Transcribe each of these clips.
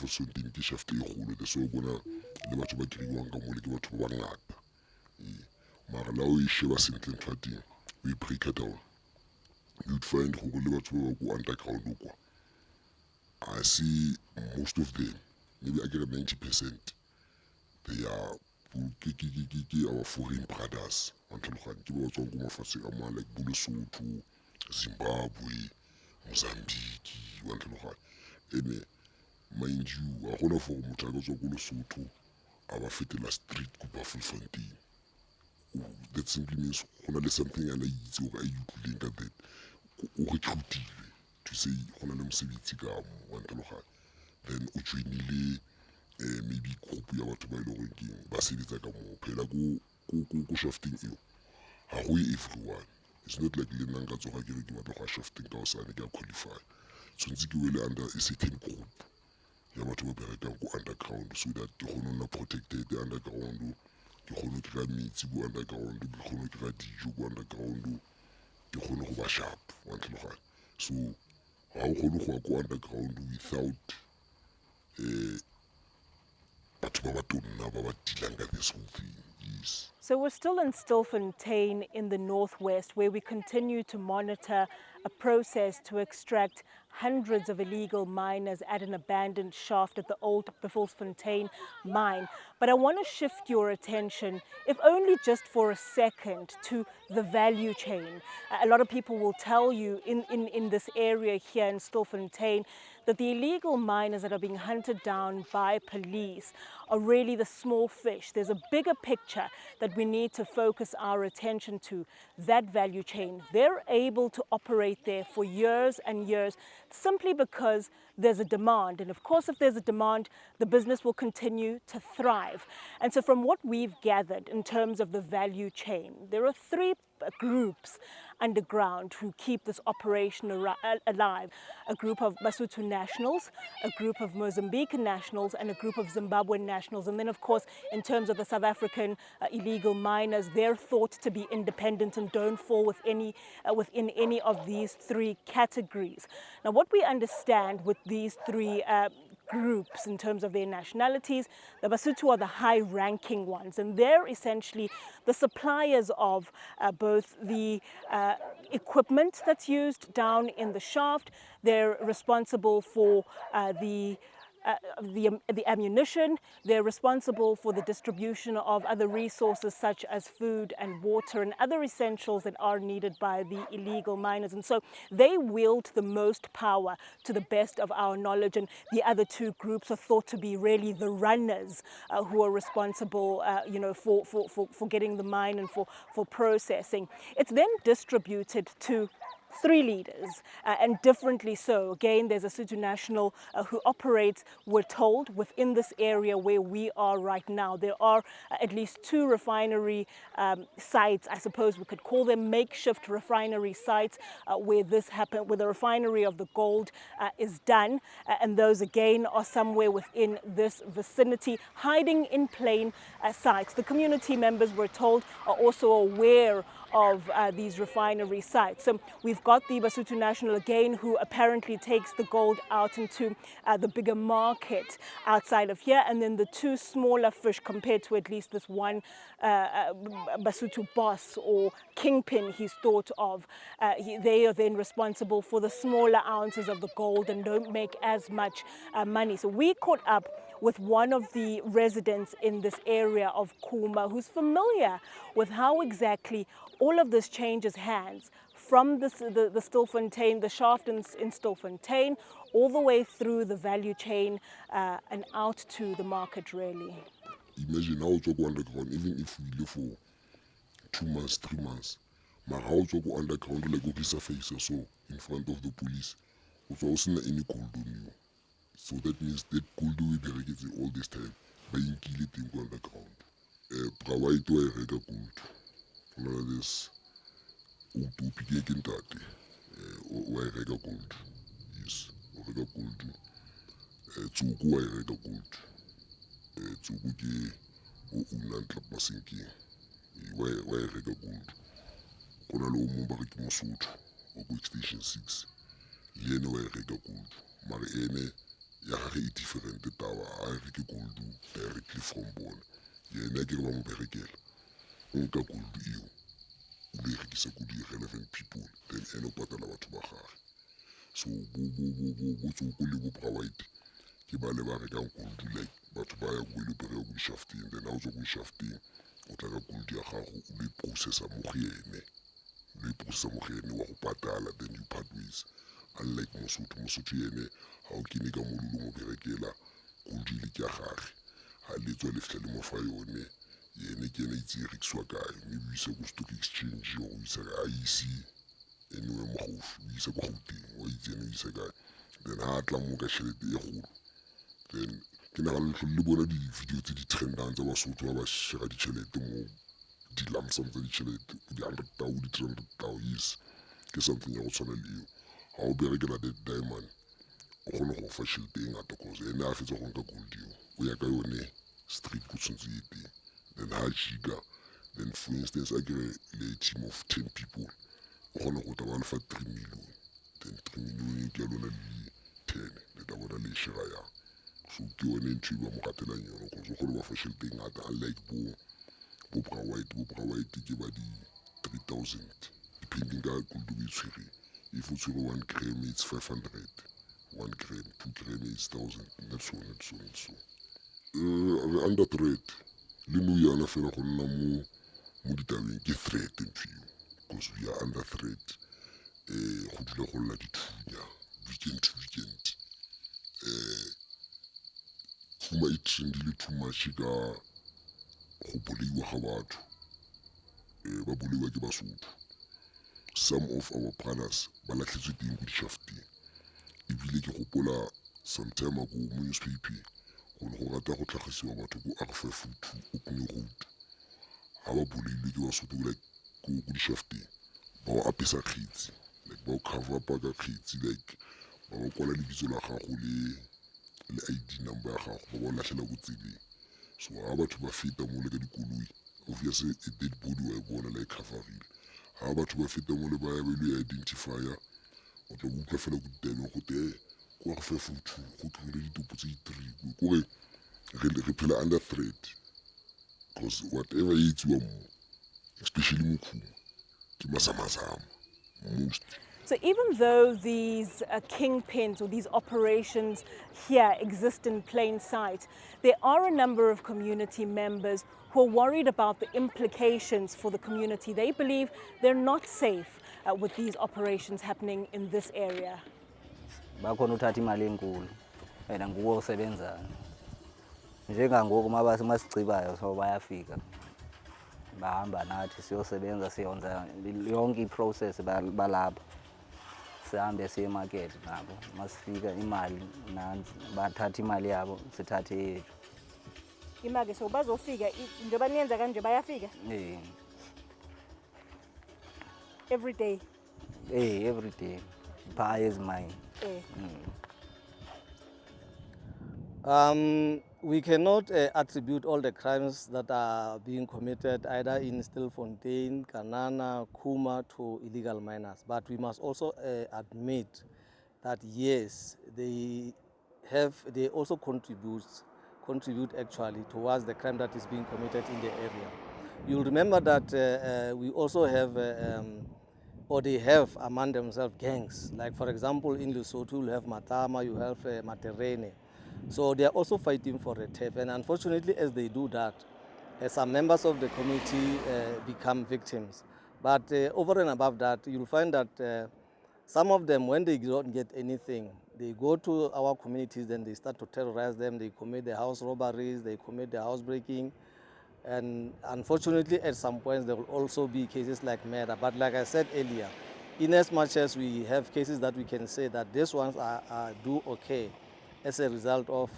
Stilfontein ke shaft e kgolo the so bona le batho ba kiriwang ka mo le ke batho ba bangata mara la o e sheba sentle ntho ya teng o e breaka down you'd find gore le batho ba go underground kwa I see most of them maybe I get a 90% they are our foreign brothers until ke ba tswang go mafatsheng a mang like Lesotho, Zimbabwe, Mozambique until ene mind you a gona for motho a ka tswa go Lesotho a ba fetela street ko ba Stilfontein that simply means go na le something a na itse gore a utlwileng ka that o recruitilwe to say go na le mosebetsi ka mo until then o joinile maybe group ya batho ba ile gore keng ba sebetsa ka mo phela ko shafting eo ga go everyone it's not like le nna nka tsoga ke re ke batla go shafting ka o sane ke a qualify tshwanetse ke wele under a certain group ya batho ba berekang ko underground so that ke kgone nna protected underground ke kgone ke ga metsi ko underground ke kgone ke ga dijo ko underground ke kgone go ba sharp wa tlhaloganya so ga o kgone go ya ko underground without batho ba ba tonna ba ba dilang ka this whole thing yes. So we're still in Stilfontein in the northwest, where we continue to monitor a process to extract hundreds of illegal miners at an abandoned shaft at the old Stilfontein mine. But I want to shift your attention, if only just for a second, to the value chain. A lot of people will tell you in this area here in Stilfontein that the illegal miners that are being hunted down by police are really the small fish. There's a bigger picture that we need to focus our attention to, that value chain. They're able to operate there for years and years simply because there's a demand. And of course, if there's a demand, the business will continue to thrive. And so from what we've gathered in terms of the value chain, there are three groups underground who keep this operation alive. A group of Basotho nationals, a group of Mozambican nationals, and a group of Zimbabwean nationals. And then, of course, in terms of the South African illegal miners, they're thought to be independent and don't fall within any of these three categories. Now, what we understand with these three groups in terms of their nationalities, the Basotho are the high-ranking ones, and they're essentially the suppliers of both the equipment that's used down in the shaft. They're responsible for the ammunition. They're responsible for the distribution of other resources such as food and water and other essentials that are needed by the illegal miners. And so they wield the most power to the best of our knowledge. And the other two groups are thought to be really the runners who are responsible, for getting the mine and for processing. It's then distributed to three leaders, and differently so. Again, there's a Sotho national who operates, we're told, within this area where we are right now. There are at least two refinery sites, I suppose we could call them makeshift refinery sites, where this happened, where the refinery of the gold is done. And those, again, are somewhere within this vicinity, hiding in plain sight. The community members, we're told, are also aware of these refinery sites. So we've got the Basotho national again, who apparently takes the gold out into the bigger market outside of here, and then the two smaller fish, compared to at least this one Basotho boss or kingpin he's thought of. They are then responsible for the smaller ounces of the gold and don't make as much money. So we caught up with one of the residents in this area of Kuma, who's familiar with how exactly all of this changes hands from the Stilfontein, the shaft in Stilfontein, all the way through the value chain and out to the market, really. Imagine how to go underground, even if we live for 2 months, 3 months. But how to go underground, like go resurface or so in front of the police, without any gold on you. So that means that gold will be registered all this time by killing things underground. Provide to a rega gold. One of this utopia kentate or a rega gold. Yes, or rega gold. Tsuku a rega gold. Tsuku ke o unantlap masinki. Wa rega gold. Kona lo mo ba ke Mosotho o go station 6. Le ene wa rega gold. Mara ene ya gage e different a reke gold directly from bona yena ke re ba mo berekela o nka gold eo o le rekisa ko di-relevant people then ene o patala batho ba gage so botsoko le bo brawite ke ba le ba rekang gold like batho ba ya go ile bereka go di-shafting then ha o tswa go di-shafting o tla ka gold ya gago o le processa mo go ene wa go patala then you part ways unlike mosotho yene ha o kene ka mololo mo berekela gold ile ke ya gage ha le tswa le fitlha le mo fa yone yene ke ene itse e rekisiwa kae mme o isa ko stock exchange o isa ka IEC anyway mo gaufi o isa ko Gauteng wa itse ene o isa kae then ha tla mo ka tšhelete e golo then ke nagana le bona di-video tse di trendang tsa basotho ba ba shera ditšhelete mo di-lump sum tsa ditšhelete di-100,000 di-300,000 yes ke something ya go tshwana le eo ga o berekela the diamond o kgone go fa tšhelete e ngata cause ene a fetsa go nka gold eo o ya ka yone street go tshwanetse e teng then ha jika then for instance a kere le team of 10 people o kgone go tla ba lefa 3 million then 3 million ke ya lona le 10 le tla bona le shera yang so ke yone ntho e ba mo gatelang yone cause o kgone ba fa tšhelete e ngata unlike bo brawite ke ba di 3,000 depending ka gold o e tshwereng if o tshwere 1 gram it's 500 1 gram 2 gram is 1,000 that's so re under threat le nou yana fela go nna mo ditabeng ke threat ntho eo because we are under threat go dula go lla dithunya weekend to weekend kuma e trendile too much ka go boleiwa ga batho ba boleiwa ke basotho some of our brothers ba latlhetswe teng ko di-shafting ebile ke gopola sometime ago mo newspaper go ne go rata go tlhagisiwa batho ko R502 Open Road ha ba boleilwe ke basotho ko di-shafting ba o apesa kgetsi like ba o cover up ka kgetsi like ba ba kwala lebitso la gago le ID number ya gago ba ba o latlhela ko tseleng so ha batho ba feta mo le ka dikoloi obviously a dead body wa e bona la e coverile ha batho ba feta mo le ba ya ba ile identifier o tla utlwa fela go ditabeng go te ko R502 go tlhole ditopo tse di-3 kore re phela under threat because whatever e etsiwa mo especially mo khuma ke masamazama most. So even though these kingpins or these operations here exist in plain sight, there are a number of community members who are worried about the implications for the community. They believe they're not safe with these operations happening in this area. Bakhona uthatha imali enkulu wena nguwe osebenzayo njengangoku masicibayo so bayafika bahamba nathi siyosebenza siyonza yonke iprocess balapha sihambe siye emarket nabo masifika imali nansi bathatha imali yabo sithathe yethu Imake so bazofika njengoba niyenza kanje bayafika every day every day pha is mine We cannot attribute all the crimes that are being committed either in Stilfontein, Kanana, Kuma to illegal miners. But we must also admit that yes, they also contribute actually towards the crime that is being committed in the area. You'll remember that we also have or they have among themselves gangs. Like for example, in Lesotho, you have Matama, you have Materene. So they are also fighting for a turf. And unfortunately, as they do that, some members of the community become victims. But over and above that, you'll find that some of them, when they don't get anything, they go to our communities, then they start to terrorize them. They commit the house robberies, they commit the housebreaking. And unfortunately, at some points, there will also be cases like murder. But like I said earlier, in as much as we have cases that we can say that these ones do okay as a result of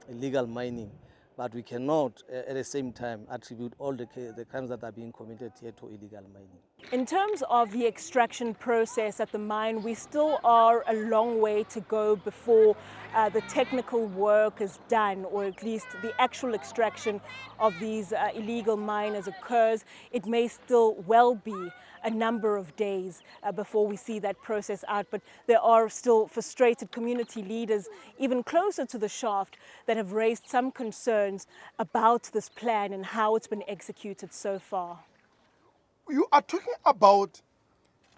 illegal mining, but we cannot at the same time attribute all the crimes that are being committed here to illegal mining. In terms of the extraction process at the mine, we still are a long way to go before the technical work is done, or at least the actual extraction of these illegal miners occurs. It may still well be a number of days before we see that process out, but there are still frustrated community leaders even closer to the shaft that have raised some concerns about this plan and how it's been executed so far. You are talking about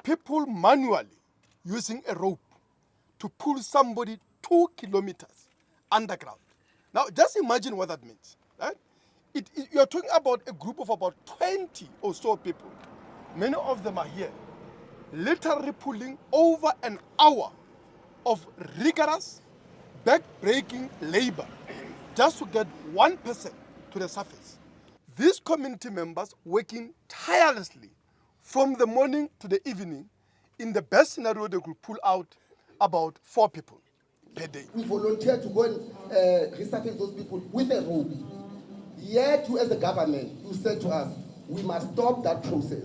people manually using a rope to pull somebody 2 kilometers underground. Now, just imagine what that means, right? You are talking about a group of about 20 or so people. Many of them are here, literally pulling over an hour of rigorous, back-breaking labor just to get one person to the surface. These community members working tirelessly from the morning to the evening. In the best scenario, they could pull out about 4 people per day. We volunteer to go and resurface those people with a rope. Yet, you as a government, you said to us, we must stop that process.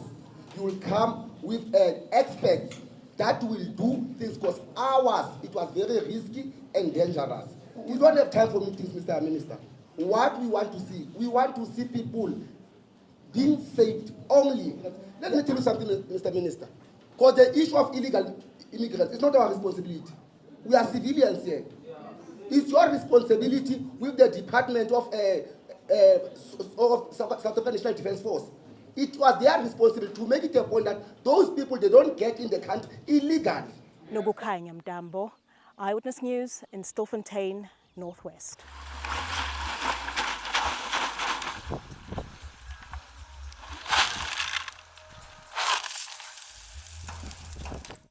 You will come with experts that will do things, because ours, it was very risky and dangerous. We don't have time for meetings, Mr. Minister. What we want to see people being saved only. Let me tell you something, Mr. Minister. Because the issue of illegal immigrants is not our responsibility. We are civilians here. It's your responsibility with the Department of South African National Defence Force. It was their responsibility to make it a point that those people, they don't get in the country illegally. Nobukhanya Mdambo, Eyewitness News in Stilfontein, Northwest.